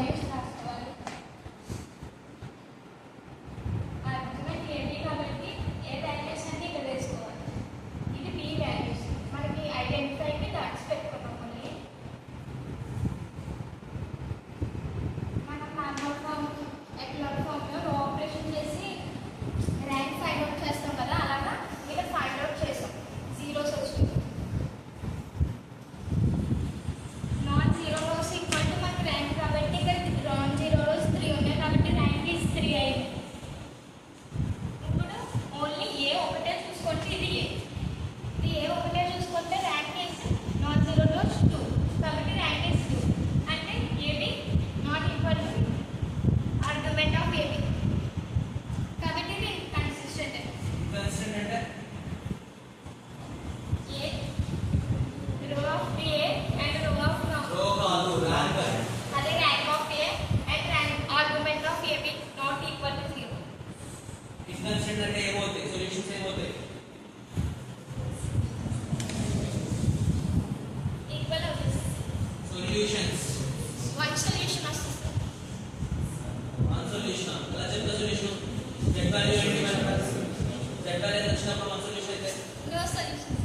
Values రాసుకోవాలి. Argument AB కాబట్టి ఏ values అన్ని ఇక్కడ వేసుకోవాలి. ఇది బి వాల్యూస్. మనకి ఐడెంటిఫైకి డాట్స్ పెట్టుకున్నాం. మళ్ళీ మనం నార్మల్ ఫామ్ ఎక్లాగ్ ఫామ్లో రో ఆపరేషన్ చేసి ర్యాంక్ ఫైండ్ అవుట్ చేస్తాం కదా, అలాగా ఇక్కడ ఫైండ్ అవుట్ చేసాం. జీరోస్ వచ్చింది. Non zero rose equal to మనకి ర్యాంక్ కాబట్టి ఇక్కడ నాన్ జీరో రోస్ 3 ఉన్నాయి కాబట్టి ర్యాంక్ ఈజ్ 3 అయింది. ఇప్పుడు ఓన్లీ ఏ ఒకటే చూసుకుంటే ఇది ఏ ఒకటే చూసుకుంటే rank is non zero rows 2 కాబట్టి ర్యాంక్ ఈజ్ 2 అంటే AB not equal to argument of AB కాబట్టి ఇది కన్సిస్టెంట్. అంటే ఏ row of A and row of రో కాదు ర్యాంక్. అదే rank of A and rank argument of AB not equal to 0. Inconsistent అంటే ఏమవుతాయి? సొల్యూషన్స్ ఏమవుతాయి? Equal అవుతుంది. సొల్యూషన్స్ One solution వస్తుంది. One solution. అలా చెప్తా సొల్యూషన్. Z వాల్యూ ఏంటి? Z వాల్యూ వచ్చినప్పుడు వన్ సొల్యూషన్ అయితే No solution.